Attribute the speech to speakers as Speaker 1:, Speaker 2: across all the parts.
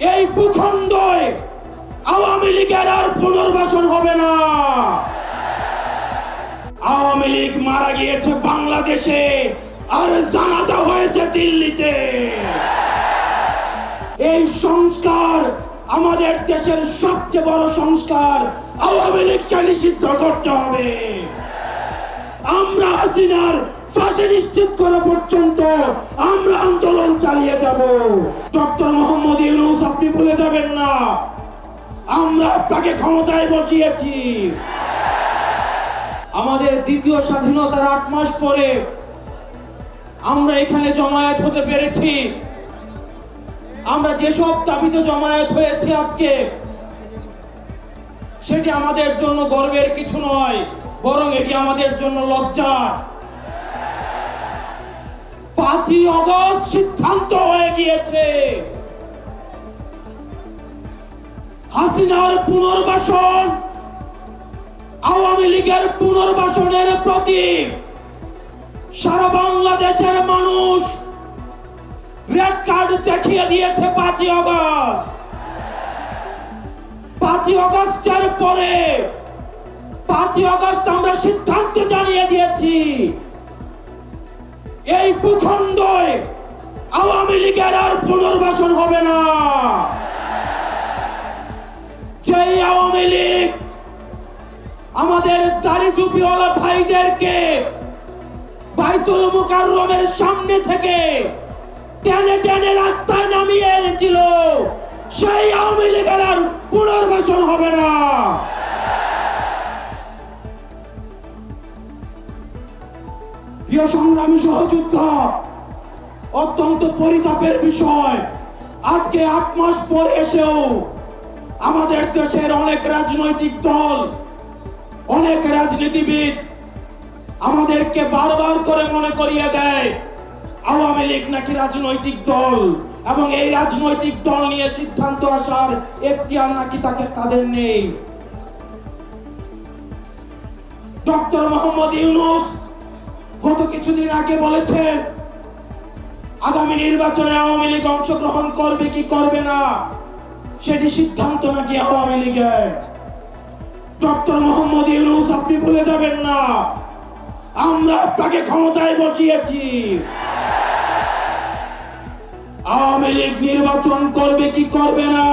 Speaker 1: এই ভূখণ্ডে আওয়ামী লীগের আর পুনর্বাসন হবে না। আওয়ামী লীগ মারা গিয়েছে বাংলাদেশে, আর জানাজা হয়েছে দিল্লিতে। এই সংস্কার আমাদের দেশের সবচেয়ে বড় সংস্কার, আওয়ামী লীগকে নিষিদ্ধ করতে হবে। আমরা হাসিনার ফাঁসি নিশ্চিত করা পর্যন্ত আমরা আন্দোলন চালিয়ে যাব। ডক্টর মোহাম্মদ ইউনূস, আপনি ভুলে যাবেন না, আমরা আপনাকে ক্ষমতায় বসিয়েছি। আমাদের দ্বিতীয় স্বাধীনতার 8 মাস পরে আমরা এখানে জমায়েত হতে পেরেছি। আমরা যেসব দাবিতে জমায়েত হয়েছে আজকে, সেটি আমাদের জন্য গর্বের কিছু নয়, বরং এটি আমাদের জন্য লজ্জার। 5ই আগস্ট সিদ্ধান্ত হয়ে গিয়েছে, হাসিনার পুনর্বাসন আওয়ামী লীগের পুনর্বাসনের প্রতি সারা বাংলাদেশের মানুষ রেড কার্ড দেখিয়ে দিয়েছে। 5ই আগস্ট, 5ই আগস্টের পরে 5ই আগস্ট আমরা সিদ্ধান্ত জানিয়ে দিয়েছি, এই ভূখণ্ডে আওয়ামী লীগের আর পুনর্বাসন হবে না। যেই আওয়ামী লীগ আমাদের দাড়ি টুপিওয়ালা ভাইদেরকে বাইতুল মুকাররমের সামনে থেকে টেনে টেনে রাস্তায় নামিয়ে এনেছিল, সেই আওয়ামী লীগের আর পুনর্বাসন হবে না। প্রিয় সংগ্রামী সহযোদ্ধা, অত্যন্ত পরিতাপের বিষয়, আজকে 8 মাস পরে এসেও আমাদের দেশের অনেক রাজনৈতিক দল, অনেক রাজনীতিবিদ আমাদেরকে বারবার করে মনে করিয়ে দেয় আওয়ামী লীগ নাকি রাজনৈতিক দল, এবং এই রাজনৈতিক দল নিয়ে সিদ্ধান্ত আসার এখতিয়ার নাকি তাদের নেই। ডক্টর মোহাম্মদ ইউনূস গত কিছুদিন আগে বলেছেন আগামী নির্বাচনে আওয়ামী লীগ অংশগ্রহণ করবে কি করবে না সেটি সিদ্ধান্ত নাকি আওয়ামী লীগের। ডক্টর মোহাম্মদ ইউনূস, আপনি ভুলে যাবেন না, আমরা আপনাকে ক্ষমতায় বসিয়েছি। আওয়ামী লীগ নির্বাচন করবে কি করবে না,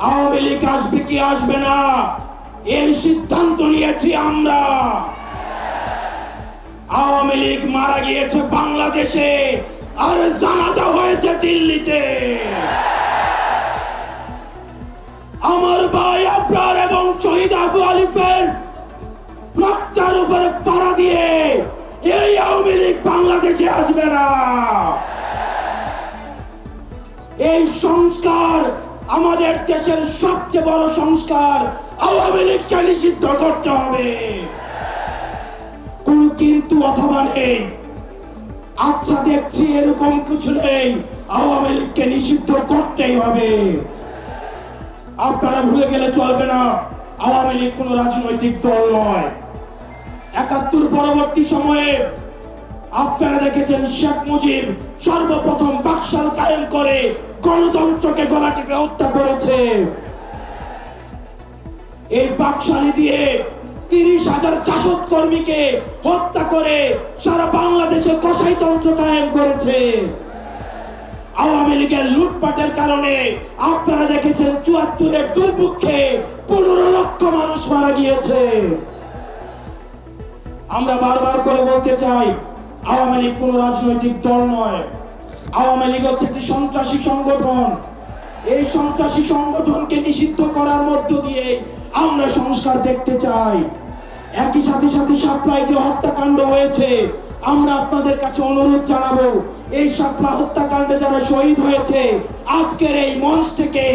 Speaker 1: আওয়ামী লীগ আসবে কি আসবে না, এই সিদ্ধান্ত নিয়েছি আমরা। আওয়ামী লীগ মারা গিয়েছে বাংলাদেশে, আর জানাজা হয়েছে দিল্লিতে। আমার ভাই আবরার এবং শহীদ আবু আলিফের রক্তের উপরে পাড়া দিয়ে এই আওয়ামী লীগ বাংলাদেশে আসবে না। এই সংস্কার আমাদের দেশের সবচেয়ে বড় সংস্কার, আওয়ামী লীগকে নিষিদ্ধ করতে হবে। কোন কিন্তু অথবা নেই, আচ্ছা দেখছি এরকম কিছু নেই, আওয়ামী লীগকে নিষিদ্ধ করতেই হবে। আপনারা ভুলে গেলে চলবে না, আওয়ামী লীগ কোন রাজনৈতিক দল নয়। ৭১ পরবর্তী সময়ে আপনারা দেখেছেন শেখ মুজিব সর্বপ্রথম বাকশাল কায়েম করে গণতন্ত্রকে গলা টিপে হত্যা করেছে। এই বাকশালী দিয়ে ৩০,০০০ জাসদ কর্মীকে হত্যা করে সারা বাংলাদেশে কসাইতন্ত্র কায়েম করেছে। আওয়ামী লীগের লুটপাটের কারণে আপনারা দেখেছেন ৭৪-এর দুর্ভিক্ষে ১৫ লক্ষ মানুষ মারা গিয়েছে। আমরা বারবার করে বলতে চাই, আওয়ামী লীগ কোন রাজনৈতিক দল নয়, আওয়ামী লীগ হচ্ছে একটি সন্ত্রাসী সংগঠন। এই সন্ত্রাসী সংগঠনকে নিষিদ্ধ করার মধ্য দিয়ে আমরা সংস্কার দেখতে চাই। একই সাথে শাপলায় যে হত্যাকাণ্ড হয়েছে, আমরা আপনাদের কাছে অনুরোধ জানাবো, এই শাপলা হত্যাকাণ্ডে যারা শহীদ হয়েছে, আজকের এই মঞ্চ থেকে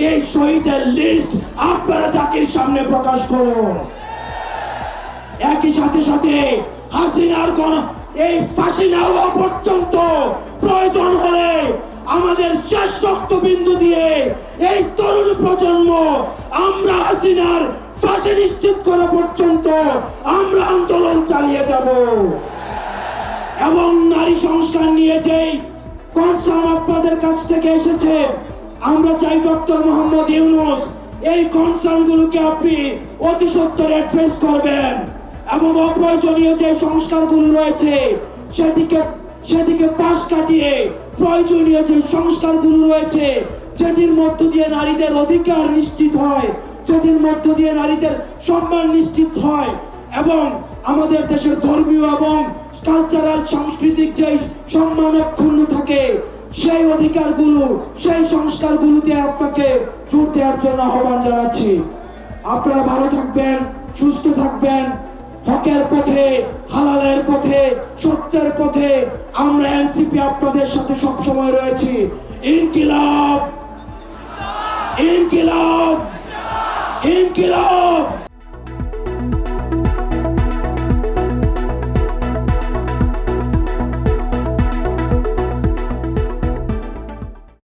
Speaker 1: এই শহীদের লিস্ট আপনারা জাতির সামনে প্রকাশ করুন। একই সাথে হাসিনার এই ফাঁসি না হওয়া পর্যন্ত প্রয়োজন হলে আমাদের শেষ রক্তবিন্দু দিয়ে এই তরুণ প্রজন্ম আমরা হাসিনার ফাঁসি নিশ্চিত করা পর্যন্ত আমরা আন্দোলন চালিয়ে যাব। এবং নারী সংস্কার নিয়ে যেই কনসার্ন আপনাদের কাছ থেকে এসেছে, আমরা চাই ডক্টর মোহাম্মদ ইউনূস এই কনসার্নগুলোকে আপনি অতি সত্বর অ্যাড্রেস করবেন এবং অপ্রয়োজনীয় যে সংস্কারগুলো রয়েছে সেদিকে পাশ কাটিয়ে প্রয়োজনীয় যে সংস্কারগুলো রয়েছে যেটির মধ্য দিয়ে নারীদের অধিকার নিশ্চিত হয়, যেটির মধ্য দিয়ে নারীদের সম্মান নিশ্চিত হয় এবং আমাদের দেশের ধর্মীয় এবং কালচারাল সাংস্কৃতিক যে সম্মান অক্ষুণ্ণ থাকে সেই অধিকারগুলো সেই সংস্কারগুলোতে আপনাকে জোর দেওয়ার জন্য আহ্বান জানাচ্ছি। আপনারা ভালো থাকবেন, সুস্থ থাকবেন, হকের পথে, হালালের পথে, সত্যের পথে আমরা এনসিপি আপনাদের সাথে সবসময় রয়েছি। ইনকিলাব, ইনকিলাব, ইনকিলাব।